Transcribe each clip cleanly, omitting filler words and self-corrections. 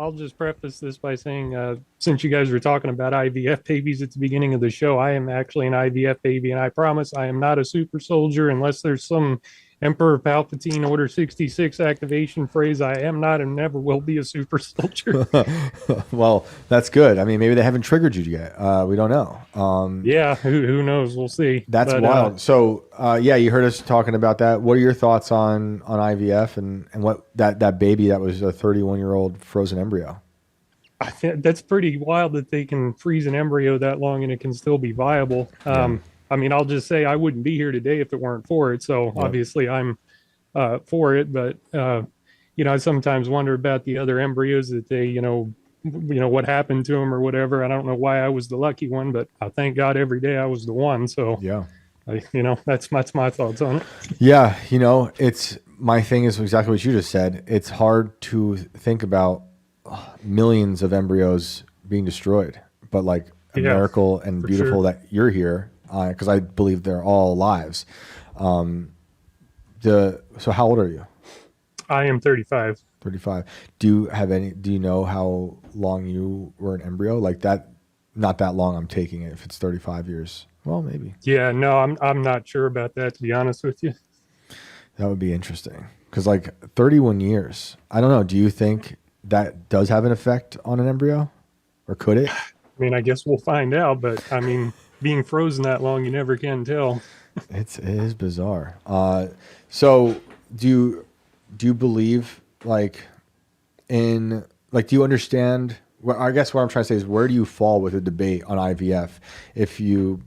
I'll just preface this by saying, since you guys were talking about IVF babies at the beginning of the show, I am actually an IVF baby, and I promise I am not a super soldier unless there's some Emperor Palpatine Order 66 activation phrase. I am not and never will be a super soldier. Well, that's good. I mean, maybe they haven't triggered you yet. We don't know. Yeah, who knows? We'll see. That's But wild. So, yeah, you heard us talking about that. What are your thoughts on IVF and what that baby that was a 31-year-old frozen embryo? I think that's pretty wild that they can freeze an embryo that long and it can still be viable. Yeah. I mean, I'll just say I wouldn't be here today if it weren't for it. So Yep. obviously I'm for it, but I sometimes wonder about the other embryos that they, what happened to them or whatever. I don't know why I was the lucky one, but I thank God every day I was the one. So, Yeah. that's my thoughts on it. Yeah. It's my thing is exactly what you just said. It's hard to think about millions of embryos being destroyed, but like a Yeah, miracle and for beautiful sure. that you're here because I believe they're all lives. So how old are you? I am 35. 35. Do you know how long you were an embryo? Like that, not that long I'm taking it if it's 35 years. Well, maybe. Yeah, no, I'm not sure about that, to be honest with you. That would be interesting. Because like 31 years, I don't know. Do you think that does have an effect on an embryo? Or could it? I mean, I guess we'll find out, but I mean, being frozen that long, you never can tell. It is bizarre. So do you believe like do you understand? Well, I guess what I'm trying to say is where do you fall with the debate on IVF? If you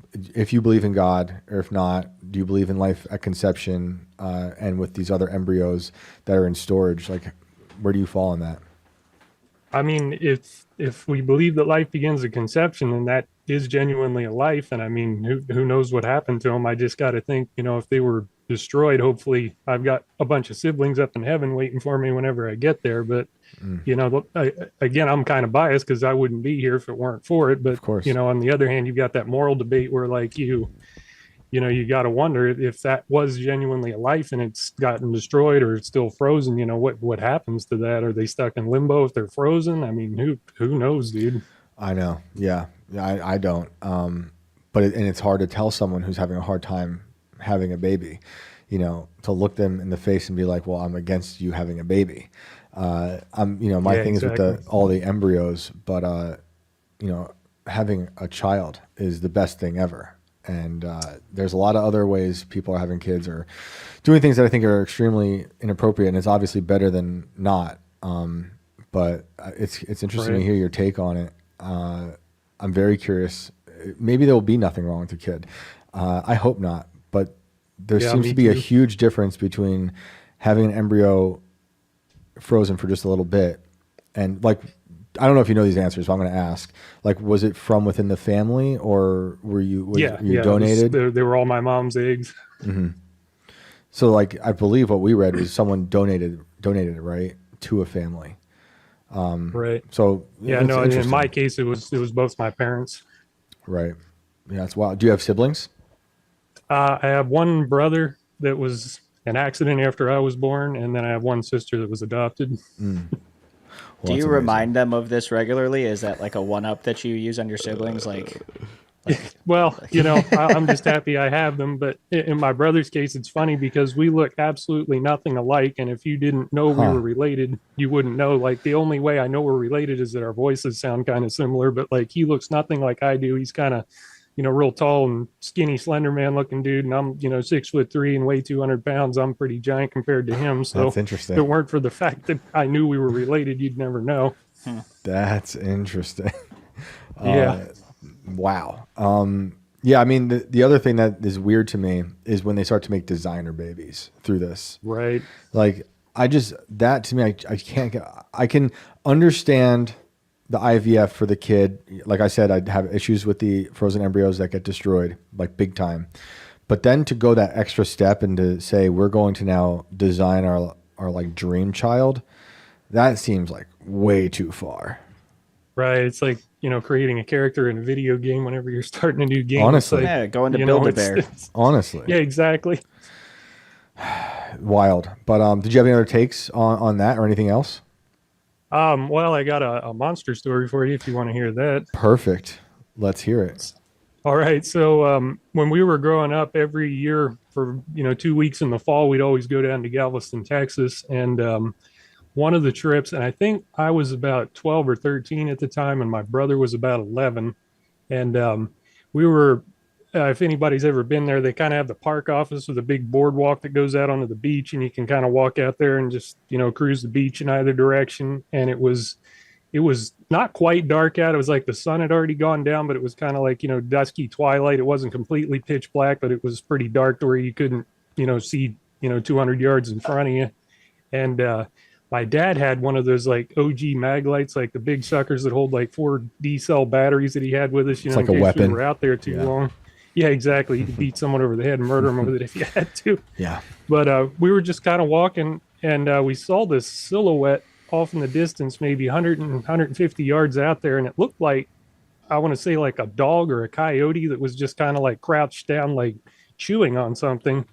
believe in God, or if not, do you believe in life at conception and with these other embryos that are in storage? Like, where do you fall on that? I mean, if we believe that life begins at conception, and that is genuinely a life, and I mean, who knows what happened to them? I just got to think, if they were destroyed, hopefully I've got a bunch of siblings up in heaven waiting for me whenever I get there. But Mm, again, I'm kind of biased because I wouldn't be here if it weren't for it. But of course. on the other hand, you've got that moral debate where like you got to wonder if that was genuinely a life and it's gotten destroyed or it's still frozen. What happens to that? Are they stuck in limbo if they're frozen? I mean, who knows, dude? I know. Yeah. Yeah, I don't. And it's hard to tell someone who's having a hard time having a baby, to look them in the face and be like, well, I'm against you having a baby. My Yeah, thing is with exactly. all the embryos, but, having a child is the best thing ever. And there's a lot of other ways people are having kids or doing things that I think are extremely inappropriate. And it's obviously better than not. But it's interesting to Right. hear your take on it. I'm very curious. Maybe there will be nothing wrong with the kid. I hope not. But there Yeah, seems me to be a too. huge difference between having an embryo frozen for just a little bit and like I don't know if you know these answers, but I'm going to ask. Like, was it from within the family, or Yeah, were you yeah. It was, donated? they were all my mom's eggs. Hmm. So, like, I believe what we read was someone donated it, right, to a family. Right. So Yeah, it's no, in my interesting, case it was both my parents. right? Yeah, it's wild. Do you have siblings? I have one brother that was an accident after I was born, and then I have one sister that was adopted. Mm. Well, Do that's you amazing. remind them of this regularly? Is that like a one up that you use on your siblings? Well, Like I'm just happy I have them. But in my brother's case, it's funny because we look absolutely nothing alike. And if you didn't know we were Huh? related, you wouldn't know. Like the only way I know we're related is that our voices sound kind of similar. But like he looks nothing like I do. He's kind of, real tall and skinny, slender man looking dude. And I'm, 6'3" and weigh 200 pounds. I'm pretty giant compared to him. So That's if it interesting. weren't for the fact that I knew we were related, you'd never know. That's interesting. Yeah. Uh, wow. Yeah, I mean, the other thing that is weird to me is when they start to make designer babies through this. Right. Like, that to me, I can't get, I can understand the IVF for the kid. Like I said, I'd have issues with the frozen embryos that get destroyed, like big time. But then to go that extra step and to say, we're going to now design our like dream child, that seems like way too far. Right. It's like, creating a character in a video game whenever you're starting a new game. It's Honestly, like, yeah, going to build a bear. honestly, yeah, exactly. wild. But did you have any other takes on that or anything else? Well, I got a monster story for you if you want to hear that. Perfect. Let's hear it. All right. So when we were growing up, every year for 2 weeks in the fall, we'd always go down to Galveston, Texas, and one of the trips, and I think I was about 12 or 13 at the time, and my brother was about 11, and we were. If anybody's ever been there, they kind of have the park office with a big boardwalk that goes out onto the beach, and you can kind of walk out there and just cruise the beach in either direction. And it was not quite dark out. It was like the sun had already gone down, but it was kind of like, dusky twilight. It wasn't completely pitch black, but it was pretty dark to where you couldn't, see, 200 yards in front of you. And my dad had one of those like OG mag lights, like the big suckers that hold like 4D cell batteries that he had with us, It's in like a case we weapon. were out there too Yeah. long. Yeah, exactly. You could beat someone over the head and murder them with it if you had to. Yeah. But we were just kind of walking, and we saw this silhouette off in the distance, maybe 150 yards out there, and it looked like, I want to say, like a dog or a coyote that was just kind of like crouched down, like chewing on something.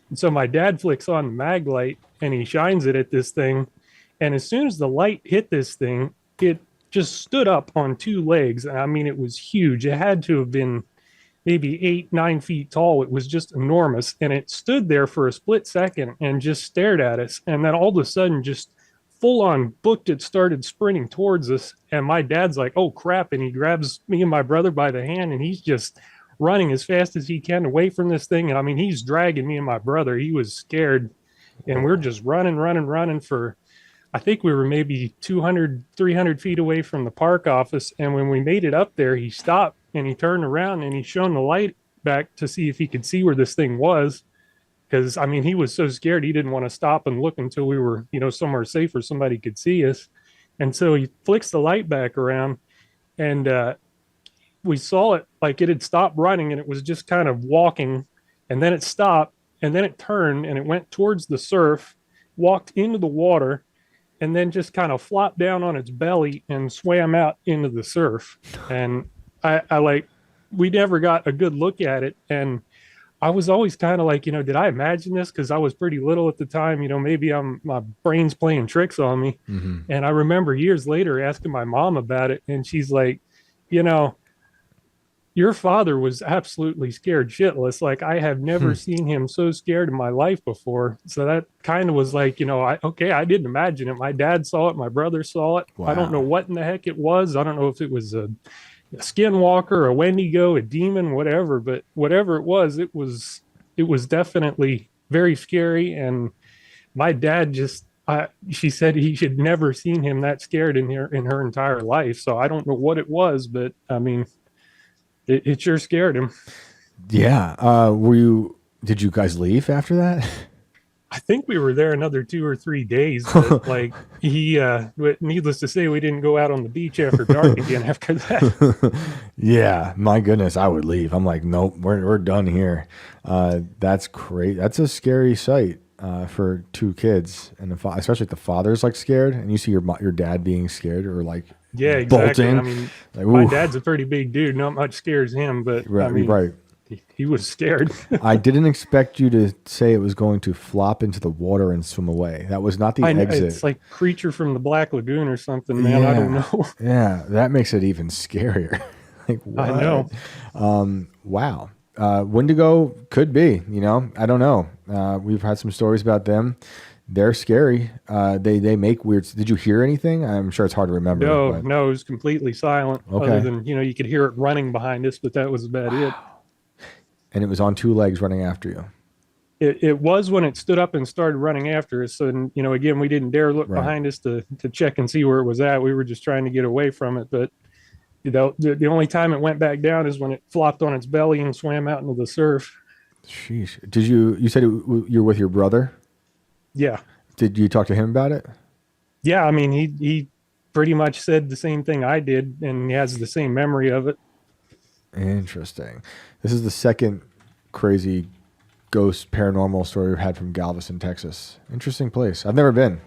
And so my dad flicks on the mag light and he shines it at this thing. And as soon as the light hit this thing, it just stood up on two legs. I mean, it was huge. It had to have been maybe 8, 9 feet tall. It was just enormous. And it stood there for a split second and just stared at us. And then all of a sudden, just full on booked it, started sprinting towards us. And my dad's like, oh crap. And he grabs me and my brother by the hand and he's just running as fast as he can away from this thing. And I mean, he's dragging me and my brother. He was scared. And we're just running for, I think we were maybe 200, 300 feet away from the park office. And when we made it up there, he stopped and he turned around and he shone the light back to see if he could see where this thing was. Because, I mean, he was so scared he didn't want to stop and look until we were, somewhere safe where somebody could see us. And so he flicks the light back around and we saw it like it had stopped running and it was just kind of walking. And then it stopped and then it turned and it went towards the surf, walked into the water, and then just kind of flopped down on its belly and swam out into the surf. And I like, we never got a good look at it. And I was always kind of like, did I imagine this? Because I was pretty little at the time, maybe my brain's playing tricks on me. Mm-hmm. And I remember years later asking my mom about it. And she's like, you know, your father was absolutely scared shitless. Like I have never seen him so scared in my life before. So that kind of was like, I didn't imagine it. My dad saw it. My brother saw it. Wow. I don't know what in the heck it was. I don't know if it was a skinwalker, a Wendigo, a demon, whatever, but whatever it was definitely very scary. And my dad she said he had never seen him that scared in her entire life. So I don't know what it was, but I mean, it sure scared him. Yeah. Did you guys leave after that? I think we were there another 2 or 3 days, but like needless to say, we didn't go out on the beach after dark again after that. Yeah, my goodness, I would leave. I'm like, nope, we're done here. That's great. That's a scary sight for two kids, and especially if the father's like scared, and you see your dad being scared or like Yeah, exactly. bolting. I mean, Like, my oof. dad's a pretty big dude. Not much scares him, but Right, I mean, right. he was scared. I didn't expect you to say it was going to flop into the water and swim away. That was not the I know, exit. it's like Creature from the Black Lagoon or something, man. I don't know. Yeah, that makes it even scarier. Like, what? I know. Wow. Wendigo could be, I don't know. We've had some stories about them. They're scary. They make weird. Did you hear anything? I'm sure it's hard to remember. No, it was completely silent. Okay. Other than, you could hear it running behind us, but that was about it. And it was on two legs running after you. It was when it stood up and started running after us. And, again, we didn't dare look Right. behind us to check and see where it was at. We were just trying to get away from it. But, the only time it went back down is when it flopped on its belly and swam out into the surf. Sheesh. Did you said you're with your brother? Yeah. Did you talk to him about it? Yeah. I mean, he pretty much said the same thing I did, and he has the same memory of it. Interesting. This is the second crazy ghost paranormal story we've had from Galveston, Texas. Interesting place. I've never been.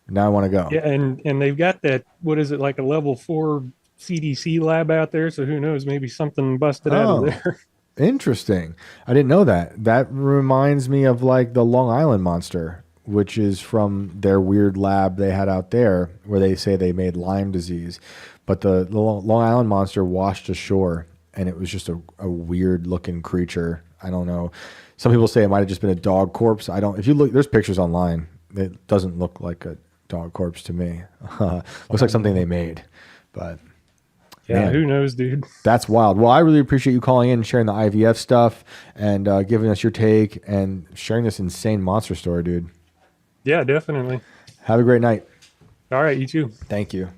Now I want to go. Yeah. And they've got that, what is it, like a level 4 CDC lab out there. So who knows, maybe something busted out of there. Interesting. I didn't know that. That reminds me of like the Long Island monster which is from their weird lab they had out there where they say they made Lyme disease. But the Long Island monster washed ashore, and it was just a weird looking creature. I don't know. Some people say it might have just been a dog corpse. I don't. If you look, there's pictures online. It doesn't look like a dog corpse to me. Looks like something they made. But Yeah, man, who knows, dude? that's wild. Well, I really appreciate you calling in, sharing the IVF stuff, and giving us your take and sharing this insane monster story, dude. Yeah, definitely. Have a great night. All right, you too. Thank you.